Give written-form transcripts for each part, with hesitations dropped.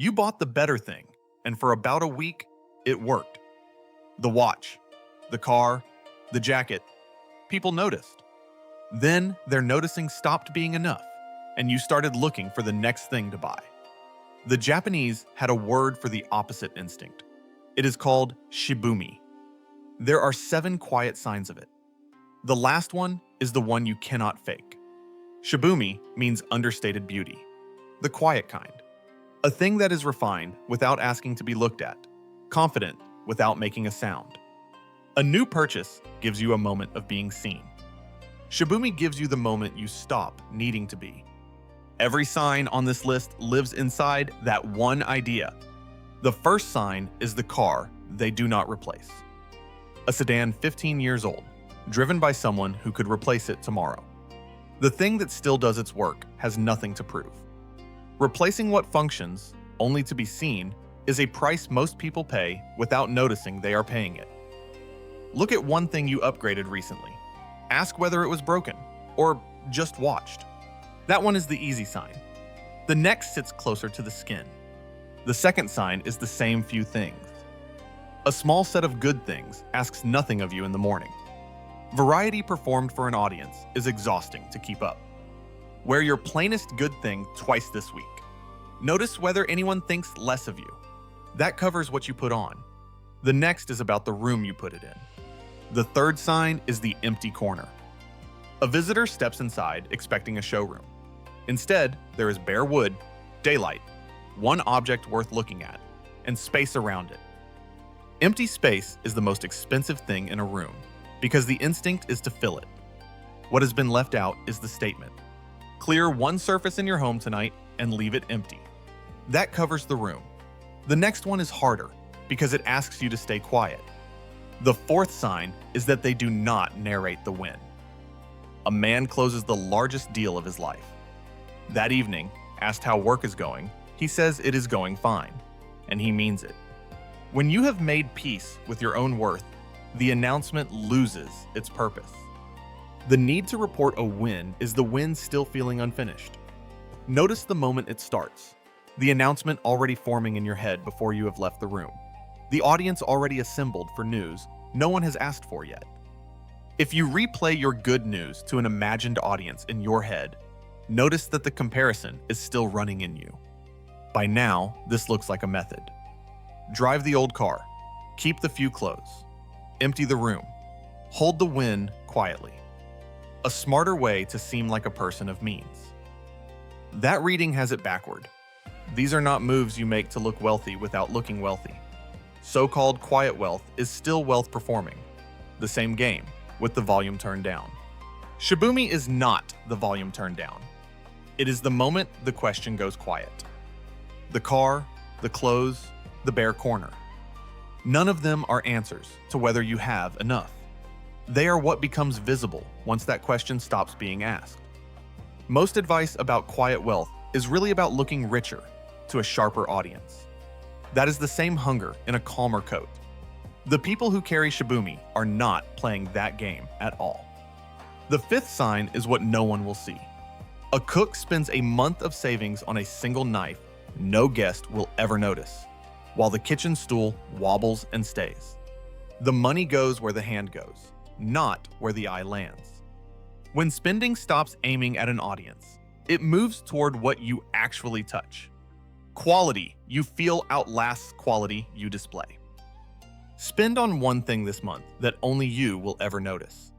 You bought the better thing, and for about a week, it worked. The watch, the car, the jacket. People noticed. Then their noticing stopped being enough, and you started looking for the next thing to buy. The Japanese had a word for the opposite instinct. It is called Shibumi. There are 7 quiet signs of it. The last one is the one you cannot fake. Shibumi means understated beauty, the quiet kind. A thing that is refined without asking to be looked at, confident without making a sound. A new purchase gives you a moment of being seen. Shibumi gives you the moment you stop needing to be. Every sign on this list lives inside that one idea. The first sign is the car they do not replace. A sedan 15 years old, driven by someone who could replace it tomorrow. The thing that still does its work has nothing to prove. Replacing what functions, only to be seen, is a price most people pay without noticing they are paying it. Look at one thing you upgraded recently. Ask whether it was broken, or just watched. That one is the easy sign. The next sits closer to the skin. The second sign is the same few things. A small set of good things asks nothing of you in the morning. Variety performed for an audience is exhausting to keep up. Wear your plainest good thing twice this week. Notice whether anyone thinks less of you. That covers what you put on. The next is about the room you put it in. The third sign is the empty corner. A visitor steps inside expecting a showroom. Instead, there is bare wood, daylight, one object worth looking at, and space around it. Empty space is the most expensive thing in a room because the instinct is to fill it. What has been left out is the statement. Clear one surface in your home tonight and leave it empty. That covers the room. The next one is harder because it asks you to stay quiet. The fourth sign is that they do not narrate the win. A man closes the largest deal of his life. That evening, asked how work is going, he says it is going fine, and he means it. When you have made peace with your own worth, the announcement loses its purpose. The need to report a win is the win still feeling unfinished. Notice the moment it starts. The announcement already forming in your head before you have left the room. The audience already assembled for news no one has asked for yet. If you replay your good news to an imagined audience in your head, notice that the comparison is still running in you. By now, this looks like a method. Drive the old car. Keep the few clothes. Empty the room. Hold the win quietly. A smarter way to seem like a person of means. That reading has it backward. These are not moves you make to look wealthy without looking wealthy. So-called quiet wealth is still wealth performing. The same game, with the volume turned down. Shibumi is not the volume turned down. It is the moment the question goes quiet. The car, the clothes, the bare corner. None of them are answers to whether you have enough. They are what becomes visible once that question stops being asked. Most advice about quiet wealth is really about looking richer to a sharper audience. That is the same hunger in a calmer coat. The people who carry Shibumi are not playing that game at all. The fifth sign is what no one will see. A cook spends a month of savings on a single knife no guest will ever notice, while the kitchen stool wobbles and stays. The money goes where the hand goes, not where the eye lands. When spending stops aiming at an audience, it moves toward what you actually touch. Quality you feel outlasts quality you display. Spend on one thing this month that only you will ever notice.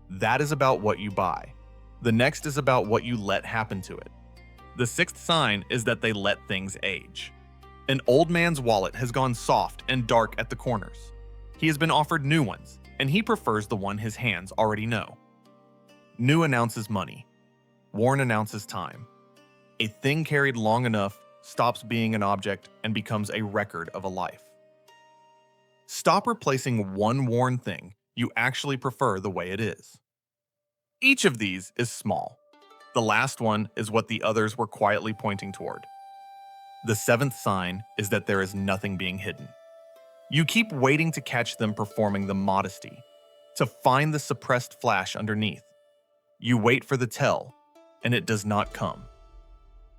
That is about what you buy. The next is about what you let happen to it. The sixth sign is that they let things age. An old man's wallet has gone soft and dark at the corners. He has been offered new ones, and he prefers the one his hands already know. New announces money. Worn announces time. A thing carried long enough stops being an object and becomes a record of a life. Stop replacing one worn thing you actually prefer the way it is. Each of these is small. The last one is what the others were quietly pointing toward. The seventh sign is that there is nothing being hidden. You keep waiting to catch them performing the modesty, to find the suppressed flash underneath. You wait for the tell, and it does not come.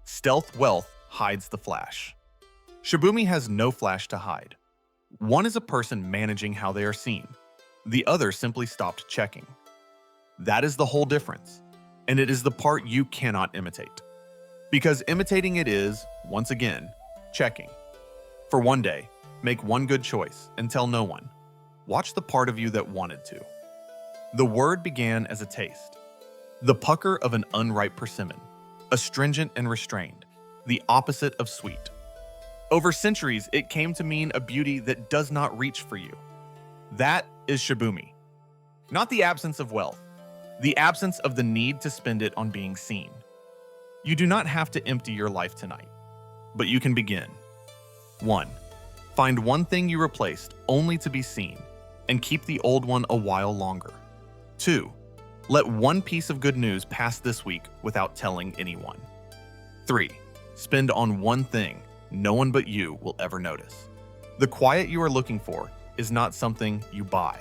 Stealth wealth hides the flash. Shibumi has no flash to hide. One is a person managing how they are seen. The other simply stopped checking. That is the whole difference, and it is the part you cannot imitate. Because imitating it is, once again, checking. For one day, make one good choice and tell no one. Watch the part of you that wanted to. The word began as a taste. The pucker of an unripe persimmon, astringent and restrained, the opposite of sweet. Over centuries, it came to mean a beauty that does not reach for you. That is Shibumi. Not the absence of wealth, the absence of the need to spend it on being seen. You do not have to empty your life tonight, but you can begin. 1. Find one thing you replaced only to be seen, and keep the old one a while longer. 2. Let one piece of good news pass this week without telling anyone. 3. Spend on one thing no one but you will ever notice. The quiet you are looking for is not something you buy.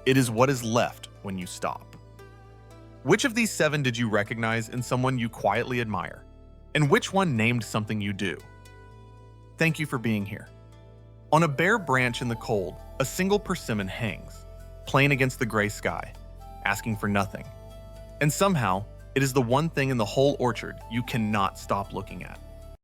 It is what is left when you stop. Which of these 7 did you recognize in someone you quietly admire? And which one named something you do? Thank you for being here. On a bare branch in the cold, a single persimmon hangs, plain against the gray sky, asking for nothing. And somehow, it is the one thing in the whole orchard you cannot stop looking at.